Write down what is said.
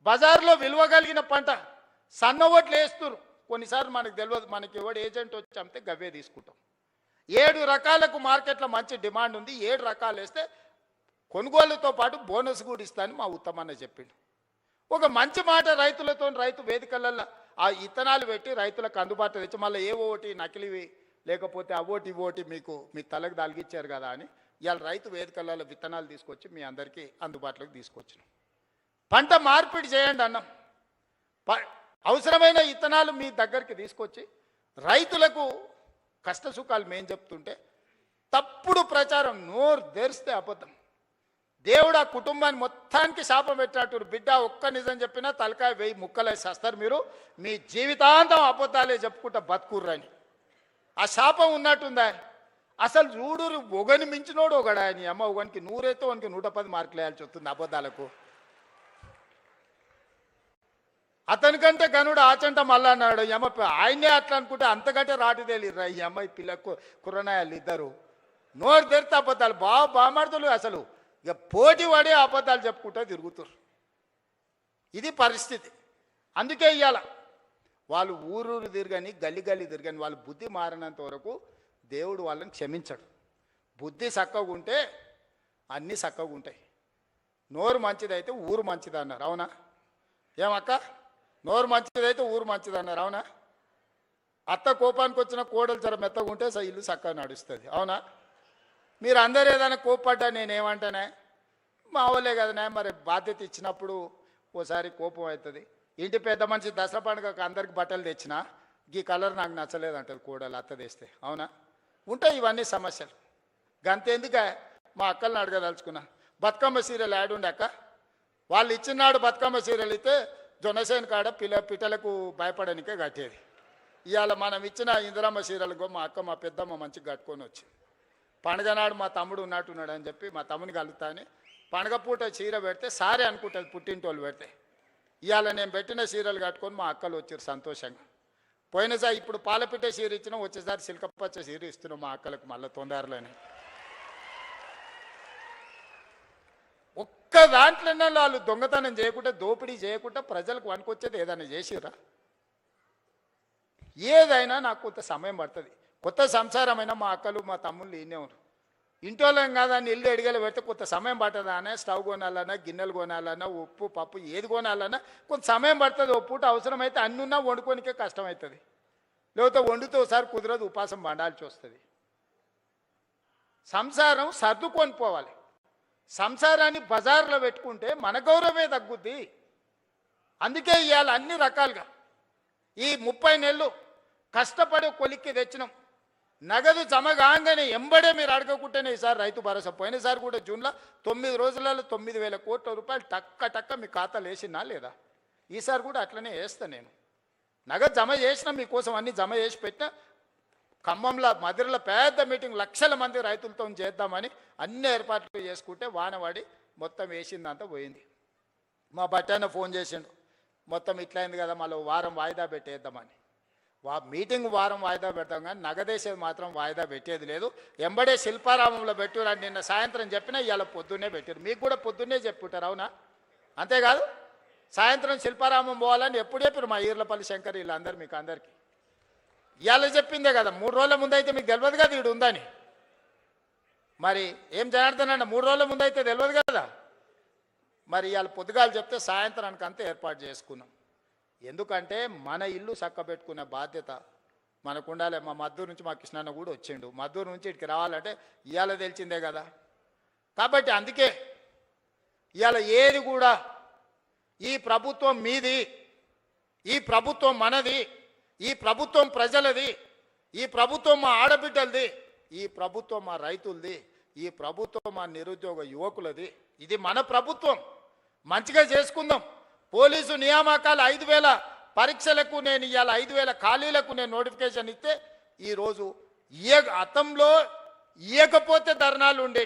బజార్లో విలువ కలిగిన పంట సన్న ఓట్లు వేస్తున్నారు. కొన్నిసార్లు మనకు తెలియదు, మనకి ఎవడు ఏజెంట్ వచ్చి అమ్మితే గవ్వే తీసుకుంటాం. 7 రకాలకు మార్కెట్లో మంచి డిమాండ్ ఉంది. 7 రకాలు వేస్తే కొనుగోలుతో పాటు బోనస్ కూడా ఇస్తానని మా ఉత్తమన్న చెప్పిండు. ఒక మంచి మాట రైతులతో, రైతు వేదికలలో ఆ ఇత్తనాలు పెట్టి రైతులకు అందుబాటులో తెచ్చి మళ్ళీ ఏ ఓటి నకిలివి లేకపోతే అవోటి ఇవోటి మీకు మీ తలకు తలిగిచ్చారు కదా అని ఇవాళ రైతు వేదికలలో విత్తనాలు తీసుకొచ్చి మీ అందరికీ అందుబాటులోకి తీసుకొచ్చినాం. పంట మార్పిడి చేయండి అన్నాం. అవసరమైన ఇత్తనాలు మీ దగ్గరికి తీసుకొచ్చి రైతులకు కష్ట సుఖాలు మేము చెప్తుంటే తప్పుడు ప్రచారం, నోరు తెరిస్తే అబద్ధం. దేవుడు ఆ కుటుంబాన్ని మొత్తానికి శాపం పెట్టినట్టు, బిడ్డ ఒక్క నిజం చెప్పినా తలకాయ 1000 ముక్కలేసి వస్తారు మీరు, మీ జీవితాంతం అబద్ధాలే చెప్పుకుంటా బతుకుర్రని. ఆ శాపం ఉన్నట్టుందా? అసలు చూడు, ఒకని మించినోడు ఒకడా అని అమ్మ, ఒకనికి 100 అయితే ఒకనికి 110 మార్కులు వేయాల్సి వస్తుంది అబద్ధాలకు. అతనికంటే గనుడు ఆచంట మళ్ళా అన్నాడు. అమ్మ ఆయనే అట్లా అనుకుంటే అంతకంటే రాటు తేలిర్రా ఈ అమ్మాయి పిల్లకు కుర్రనాయాలు ఇద్దరు. నోరు తెరితే అబద్ధాలు బామాడుతులు. అసలు ఇక పోటీ పడే అబద్ధాలు చెప్పుకుంటూ తిరుగుతారు. ఇది పరిస్థితి. అందుకే ఇవాళ వాళ్ళు ఊరూరు తిరగని, గల్లి గల్లి తిరగని, వాళ్ళు బుద్ధి మారినంత వరకు దేవుడు వాళ్ళని క్షమించడు. బుద్ధి చక్కగా ఉంటే అన్నీ చక్కగా ఉంటాయి. నోరు మంచిదైతే ఊరు మంచిది అన్నారు, అవునా? ఏమక్క, నోరు మంచిదైతే ఊరు మంచిది అన్నారు, అవునా? అత్త కోపానికి వచ్చిన కోడలు జర మెత్తగా ఉంటే ఇల్లు చక్కగా నడుస్తుంది, అవునా? మీరు అందరు ఏదైనా కోప్పడ్డా నేనేమంటానే, మా వాళ్ళే కదనే, మరి బాధ్యత ఇచ్చినప్పుడు ఓసారి కోపం అవుతుంది. ఇంటి పెద్ద మనిషి దసరా పండుగకు అందరికి బట్టలు తెచ్చినా ఈ కలర్ నాకు నచ్చలేదు అంటది కోడలు, అత్త తెస్తే, అవునా? ఉంటాయి ఇవన్నీ సమస్యలు. గంతెందుకే మా అక్కల్ని అడగదలుచుకున్నా, బతుకమ్మ సీరియల్ యాడ్ ఉండే అక్క, వాళ్ళు ఇచ్చినాడు బతుకమ్మ సీరియల్ అయితే జొన్నసేన కాడ పిట్టలకు భయపడనికే కట్టేది. ఇవాళ మనం ఇచ్చిన ఇందిరమ్మ సీరియల్కో మా అక్క మా పెద్దమ్మ మంచిగా కట్టుకొని వచ్చి, పండుగ నాడు మా తమ్ముడు ఉన్నట్టున్నాడు అని చెప్పి మా తమ్ముని కలుగుతాని పండుగ పూట చీర పెడితే సారే అనుకుంటుంది పుట్టింటోళ్ళు పెడితే. ఇవాళ నేను పెట్టిన సీరియల్ కట్టుకొని మా అక్కలు వచ్చారు సంతోషంగా. పోయినసారి ఇప్పుడు పాలపిట్ట చీర ఇచ్చినా వచ్చేసారి సిల్కపచ్చ చీర ఇస్తున్నాం మా అక్కలకు మళ్ళీ తొందరలోనే. ఒక్క దాంట్లోనే వాళ్ళు దొంగతనం చేయకుండా, దోపిడీ చేయకుండా ప్రజలకు వనుకొచ్చేది ఏదైనా చేసిరా? ఏదైనా నాకు కొంత సమయం పడుతుంది. కొత్త సంసారమైనా మా అక్కలు మా తమ్ముళ్ళు ఈయనే ఉన్నారు. ఇంటోళ్ళం కాదని ఇల్లు ఎడిగలు పెడితే కొంత సమయం పడుతుంది. అనే స్టవ్ కొనాలన్నా, గిన్నెలు కొనాలన్నా, ఉప్పు పప్పు ఏది కొనాలన్నా కొంత సమయం పడుతుంది. ఓ పూట అవసరమైతే అన్నున్నా వండుకోనికే కష్టమవుతుంది. లేకపోతే వండితే ఒకసారి కుదరదు, ఉపాసం వండాల్సి వస్తుంది. సంసారం సర్దుకొని పోవాలి. సంసారాన్ని బజార్లో పెట్టుకుంటే మన గౌరవమే తగ్గుద్ది. అందుకే ఇవాళ అన్ని రకాలుగా ఈ 30 నెలలు కష్టపడి కొలిక్కి తెచ్చినాం. నగదు జమ కాగానే ఎంబడే మీరు అడగకుంటేనే ఈసారి రైతు భరోసా. పోయినసారి కూడా జూన్లో 9 రోజులలో 9,000 కోట్ల రూపాయలు టక్క మీ ఖాతాలు వేసినా లేదా? ఈసారి కూడా అట్లనే వేస్తాను నేను. నగదు జమ చేసినా మీకోసం అన్ని జమ చేసి పెట్టినా. ఖమ్మంలో మదిరలో పెద్ద మీటింగ్, లక్షల మంది రైతులతో చేద్దామని అన్ని ఏర్పాట్లు చేసుకుంటే వానవాడి మొత్తం వేసిందంతా పోయింది. మా బట్టాన ఫోన్ చేసిండు, మొత్తం ఇట్లయింది కదా, మళ్ళీ వారం వాయిదా పెట్టేద్దామని. మీటింగ్ వారం వాయిదా పెడతాం కానీ నగదేసేది మాత్రం వాయిదా పెట్టేది లేదు. ఎంబడే శిల్పారామంలో పెట్టారు. నిన్న సాయంత్రం చెప్పినా ఇవాళ పొద్దున్నే పెట్టారు. మీకు కూడా పొద్దున్నే చెప్పుంటారు, అవునా? అంతేకాదు సాయంత్రం శిల్పారామం పోవాలని ఎప్పుడు చెప్పారు మా ఈర్లపల్లి శంకర్ వీళ్ళందరూ మీకు అందరికీ. ఇవాళ చెప్పిందే కదా, 3 రోజుల ముందు అయితే మీకు తెలియదు కదా వీడు ఉందని. మరి ఏం జనార్దనన్న 3 రోజుల ముందు అయితే తెలియదు కదా. మరి ఇవాళ పొద్దుగాలు చెప్తే సాయంత్రానికి అంతా ఏర్పాటు చేసుకున్నాం. ఎందుకంటే మన ఇల్లు చక్కబెట్టుకునే బాధ్యత మనకు ఉండాలి. మా మద్దూరు నుంచి మా కృష్ణన్న కూడా వచ్చిండు. మద్దూరు నుంచి ఇక్కడికి రావాలంటే ఇవాళ తెలిసిందే కదా. కాబట్టి అందుకే ఇవాళ ఏది కూడా ఈ ప్రభుత్వం మీది, ఈ ప్రభుత్వం మనది, ఈ ప్రభుత్వం ప్రజలది, ఈ ప్రభుత్వం మా ఆడబిడ్డలది, ఈ ప్రభుత్వం మా రైతులది, ఈ ప్రభుత్వం మా నిరుద్యోగ యువకులది. ఇది మన ప్రభుత్వం. మంచిగా చేసుకుందాం. పోలీసు నియామకాలు 5,000 పరీక్షలకు నేను ఇవాళ 5,000 ఖాళీలకు నేను నోటిఫికేషన్ ఇస్తే ఈరోజు గతంలో ఇవ్వకపోతే ధర్నాలు ఉండే